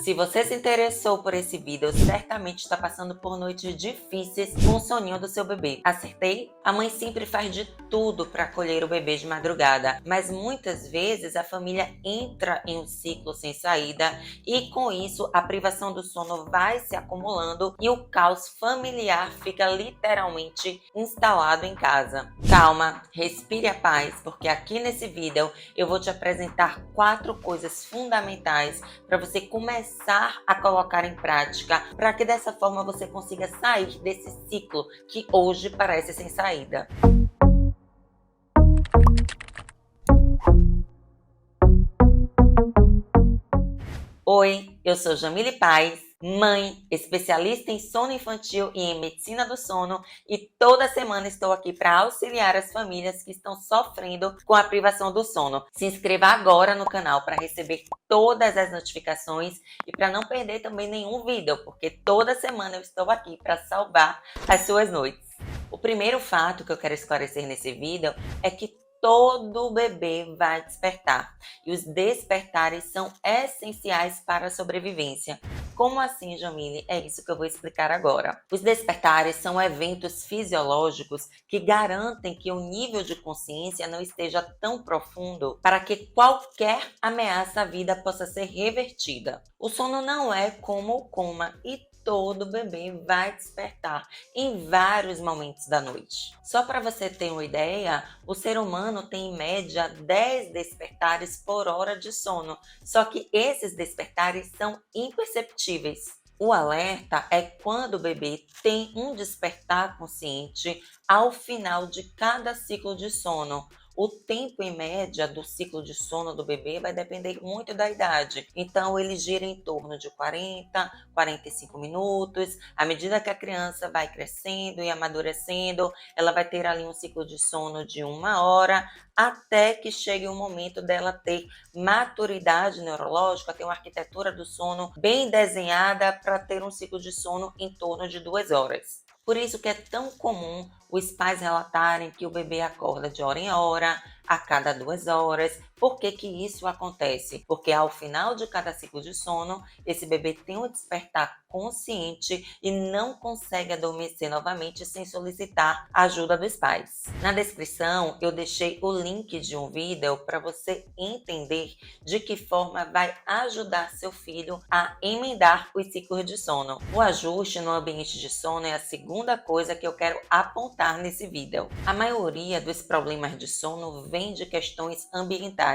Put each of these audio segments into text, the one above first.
Se você se interessou por esse vídeo, certamente está passando por noites difíceis com o soninho do seu bebê. Acertei? A mãe sempre faz de tudo para acolher o bebê de madrugada, mas muitas vezes a família entra em um ciclo sem saída e com isso a privação do sono vai se acumulando e o caos familiar fica literalmente instalado em casa. Calma, respire a paz, porque aqui nesse vídeo eu vou te apresentar 4 coisas fundamentais para você começar a colocar em prática, para que dessa forma você consiga sair desse ciclo que hoje parece sem saída. Oi, eu sou Jamile Paz, mãe, especialista em sono infantil e em medicina do sono, e toda semana estou aqui para auxiliar as famílias que estão sofrendo com a privação do sono. Se inscreva agora no canal para receber todas as notificações e para não perder também nenhum vídeo, porque toda semana eu estou aqui para salvar as suas noites. O primeiro fato que eu quero esclarecer nesse vídeo é que todo bebê vai despertar e os despertares são essenciais para a sobrevivência. Como assim, Jamile? É isso que eu vou explicar agora. Os despertares são eventos fisiológicos que garantem que o nível de consciência não esteja tão profundo para que qualquer ameaça à vida possa ser revertida. O sono não é como o coma e todo bebê vai despertar em vários momentos da noite. Só para você ter uma ideia, o ser humano tem em média 10 despertares por hora de sono, só que esses despertares são imperceptíveis. O alerta é quando o bebê tem um despertar consciente ao final de cada ciclo de sono. O tempo em média do ciclo de sono do bebê vai depender muito da idade. Então, ele gira em torno de 40, 45 minutos. À medida que a criança vai crescendo e amadurecendo, ela vai ter ali um ciclo de sono de 1 hora, até que chegue o momento dela ter maturidade neurológica, ter uma arquitetura do sono bem desenhada para ter um ciclo de sono em torno de 2 horas. Por isso que é tão comum os pais relatarem que o bebê acorda de hora em hora, a cada 2 horas. Por que que isso acontece? Porque ao final de cada ciclo de sono, esse bebê tem um despertar consciente e não consegue adormecer novamente sem solicitar a ajuda dos pais. Na descrição, eu deixei o link de um vídeo para você entender de que forma vai ajudar seu filho a emendar os ciclos de sono. O ajuste no ambiente de sono é a segunda coisa que eu quero apontar nesse vídeo. A maioria dos problemas de sono vem de questões ambientais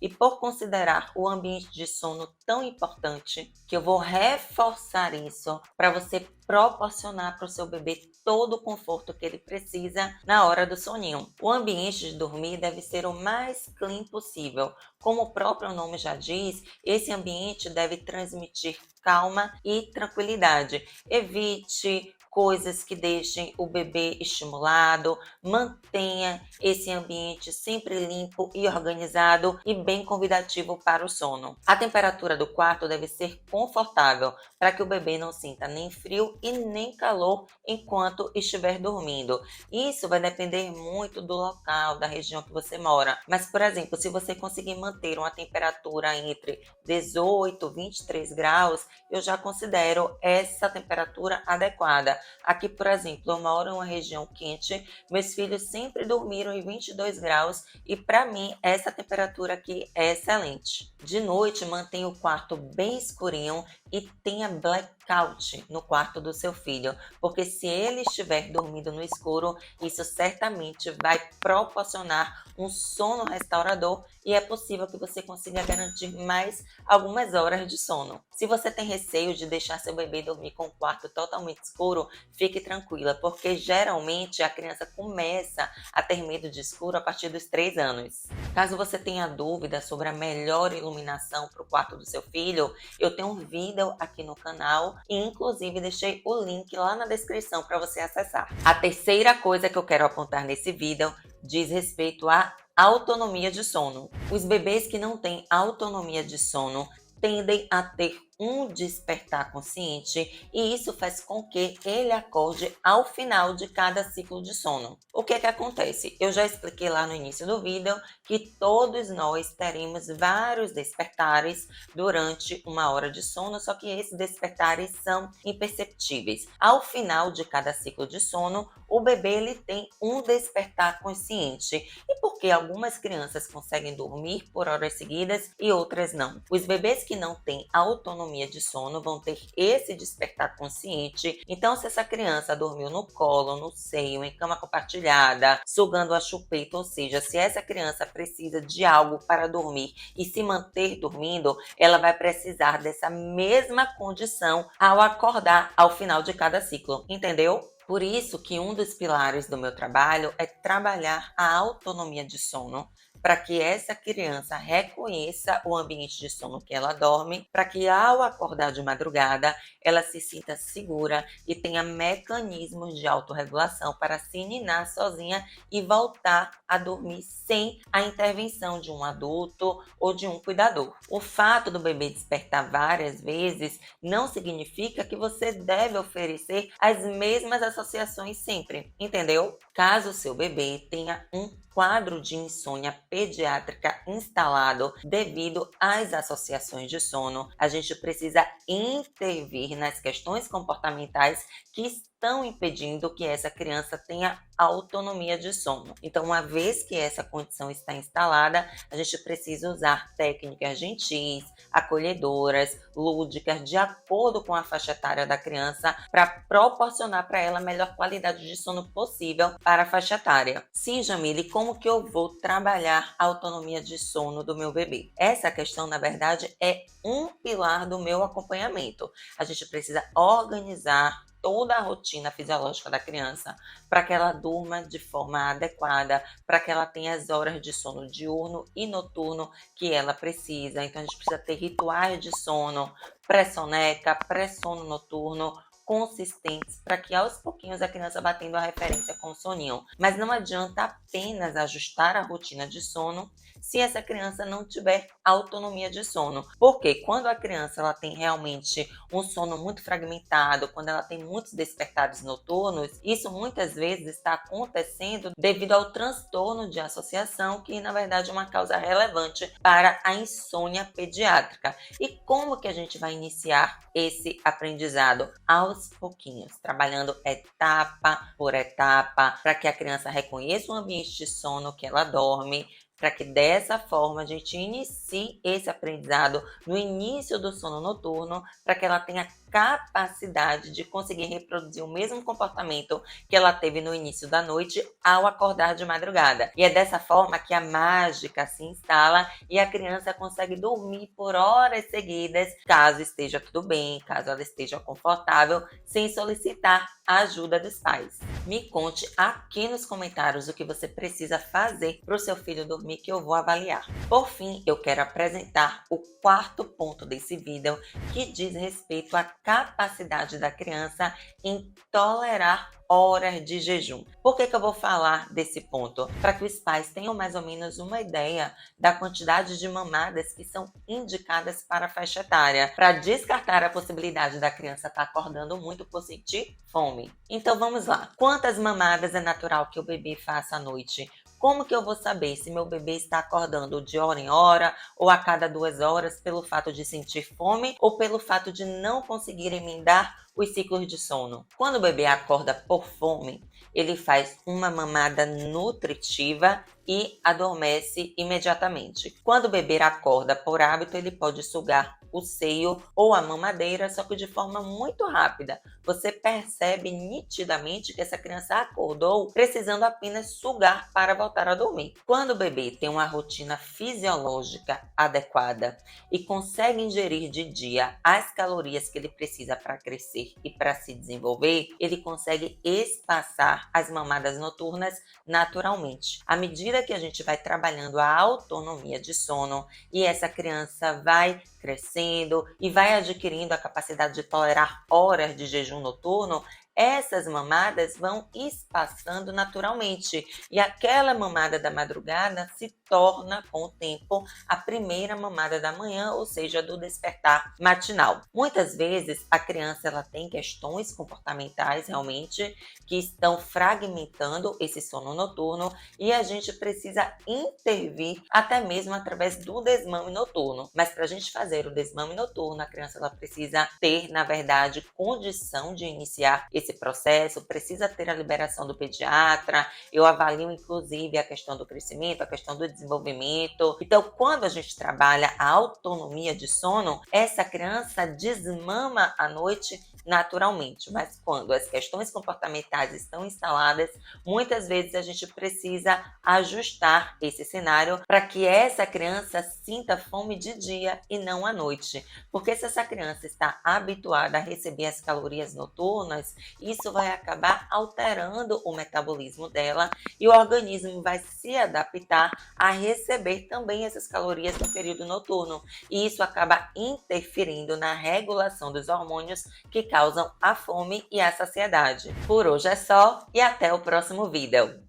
e por considerar o ambiente de sono tão importante, que eu vou reforçar isso para você proporcionar para o seu bebê todo o conforto que ele precisa na hora do soninho. O ambiente de dormir deve ser o mais clean possível. Como o próprio nome já diz, esse ambiente deve transmitir calma e tranquilidade. Evite coisas que deixem o bebê estimulado, mantenha esse ambiente sempre limpo e organizado e bem convidativo para o sono. A temperatura do quarto deve ser confortável para que o bebê não sinta nem frio e nem calor enquanto estiver dormindo. Isso vai depender muito do local, da região que você mora. Mas, por exemplo, se você conseguir manter uma temperatura entre 18 e 23 graus, eu já considero essa temperatura adequada. Aqui, por exemplo, eu moro em uma região quente, meus filhos sempre dormiram em 22 graus e para mim essa temperatura aqui é excelente. De noite, mantenha o quarto bem escurinho e tenha blackout no quarto do seu filho, porque se ele estiver dormindo no escuro, isso certamente vai proporcionar um sono restaurador e é possível que você consiga garantir mais algumas horas de sono. Se você tem receio de deixar seu bebê dormir com o quarto totalmente escuro, fique tranquila, porque geralmente a criança começa a ter medo de escuro a partir dos 3 anos. Caso você tenha dúvida sobre a melhor iluminação para o quarto do seu filho, eu tenho um vídeo aqui no canal e inclusive deixei o link lá na descrição para você acessar. A terceira coisa que eu quero apontar nesse vídeo diz respeito à autonomia de sono. Os bebês que não têm autonomia de sono tendem a ter um despertar consciente e isso faz com que ele acorde ao final de cada ciclo de sono. O que que acontece? Eu já expliquei lá no início do vídeo que todos nós teremos vários despertares durante uma hora de sono, só que esses despertares são imperceptíveis. Ao final de cada ciclo de sono, o bebê ele tem um despertar consciente. E por que algumas crianças conseguem dormir por horas seguidas e outras não? Os bebês que não têm autonomia de sono vão ter esse despertar consciente. Então, se essa criança dormiu no colo, no seio, em cama compartilhada, sugando a chupeta, ou seja, se essa criança precisa de algo para dormir e se manter dormindo, ela vai precisar dessa mesma condição ao acordar ao final de cada ciclo, entendeu? Por isso que um dos pilares do meu trabalho é trabalhar a autonomia de sono, para que essa criança reconheça o ambiente de sono que ela dorme, para que ao acordar de madrugada, ela se sinta segura e tenha mecanismos de autorregulação para se ninar sozinha e voltar a dormir sem a intervenção de um adulto ou de um cuidador. O fato do bebê despertar várias vezes não significa que você deve oferecer as mesmas associações sempre, entendeu? Caso o seu bebê tenha um quadro de insônia pediátrica instalado devido às associações de sono, a gente precisa intervir nas questões comportamentais que estão impedindo que essa criança tenha autonomia de sono. Então, uma vez que essa condição está instalada, a gente precisa usar técnicas gentis, acolhedoras, lúdicas, de acordo com a faixa etária da criança, para proporcionar para ela a melhor qualidade de sono possível para a faixa etária. Sim, Jamile, como que eu vou trabalhar a autonomia de sono do meu bebê? Essa questão, na verdade, é um pilar do meu acompanhamento. A gente precisa organizar toda a rotina fisiológica da criança para que ela durma de forma adequada, para que ela tenha as horas de sono diurno e noturno que ela precisa. Então, a gente precisa ter rituais de sono, pré-soneca, pré-sono noturno, consistentes para que aos pouquinhos a criança vá tendo a referência com o soninho. Mas não adianta apenas ajustar a rotina de sono se essa criança não tiver autonomia de sono. Porque quando a criança ela tem realmente um sono muito fragmentado, quando ela tem muitos despertares noturnos, isso muitas vezes está acontecendo devido ao transtorno de associação, que na verdade é uma causa relevante para a insônia pediátrica. E como que a gente vai iniciar esse aprendizado? Aos pouquinhos, trabalhando etapa por etapa, para que a criança reconheça o ambiente de sono que ela dorme, para que dessa forma a gente inicie esse aprendizado no início do sono noturno, para que ela tenha capacidade de conseguir reproduzir o mesmo comportamento que ela teve no início da noite ao acordar de madrugada. E é dessa forma que a mágica se instala e a criança consegue dormir por horas seguidas, caso esteja tudo bem, caso ela esteja confortável, sem solicitar a ajuda dos pais. Me conte aqui nos comentários o que você precisa fazer para o seu filho dormir, que eu vou avaliar. Por fim, eu quero apresentar o quarto ponto desse vídeo, que diz respeito à capacidade da criança em tolerar horas de jejum. Por que eu vou falar desse ponto? Para que os pais tenham mais ou menos uma ideia da quantidade de mamadas que são indicadas para a faixa etária, para descartar a possibilidade da criança estar acordando muito por sentir fome. Então vamos lá. Quantas mamadas é natural que o bebê faça à noite? Como que eu vou saber se meu bebê está acordando de hora em hora ou a cada 2 horas pelo fato de sentir fome ou pelo fato de não conseguir emendar os ciclos de sono? Quando o bebê acorda por fome, ele faz uma mamada nutritiva e adormece imediatamente. Quando o bebê acorda por hábito, ele pode sugar o seio ou a mamadeira, só que de forma muito rápida. Você percebe nitidamente que essa criança acordou precisando apenas sugar para voltar a dormir. Quando o bebê tem uma rotina fisiológica adequada e consegue ingerir de dia as calorias que ele precisa para crescer e para se desenvolver, ele consegue espaçar as mamadas noturnas naturalmente. À medida que a gente vai trabalhando a autonomia de sono e essa criança vai crescendo e vai adquirindo a capacidade de tolerar horas de jejum noturno, essas mamadas vão espaçando naturalmente e aquela mamada da madrugada se torna, com o tempo, a primeira mamada da manhã, ou seja, do despertar matinal. Muitas vezes a criança ela tem questões comportamentais realmente que estão fragmentando esse sono noturno e a gente precisa intervir até mesmo através do desmame noturno. Mas para a gente fazer o desmame noturno, a criança ela precisa ter, na verdade, condição de iniciar esse processo, precisa ter a liberação do pediatra. Eu avalio inclusive a questão do crescimento, a questão do desenvolvimento. Então, quando a gente trabalha a autonomia de sono, essa criança desmama à noite naturalmente, mas quando as questões comportamentais estão instaladas, muitas vezes a gente precisa ajustar esse cenário para que essa criança sinta fome de dia e não à noite. Porque se essa criança está habituada a receber as calorias noturnas, isso vai acabar alterando o metabolismo dela e o organismo vai se adaptar a receber também essas calorias no período noturno. E isso acaba interferindo na regulação dos hormônios que causam a fome e a saciedade. Por hoje é só e até o próximo vídeo.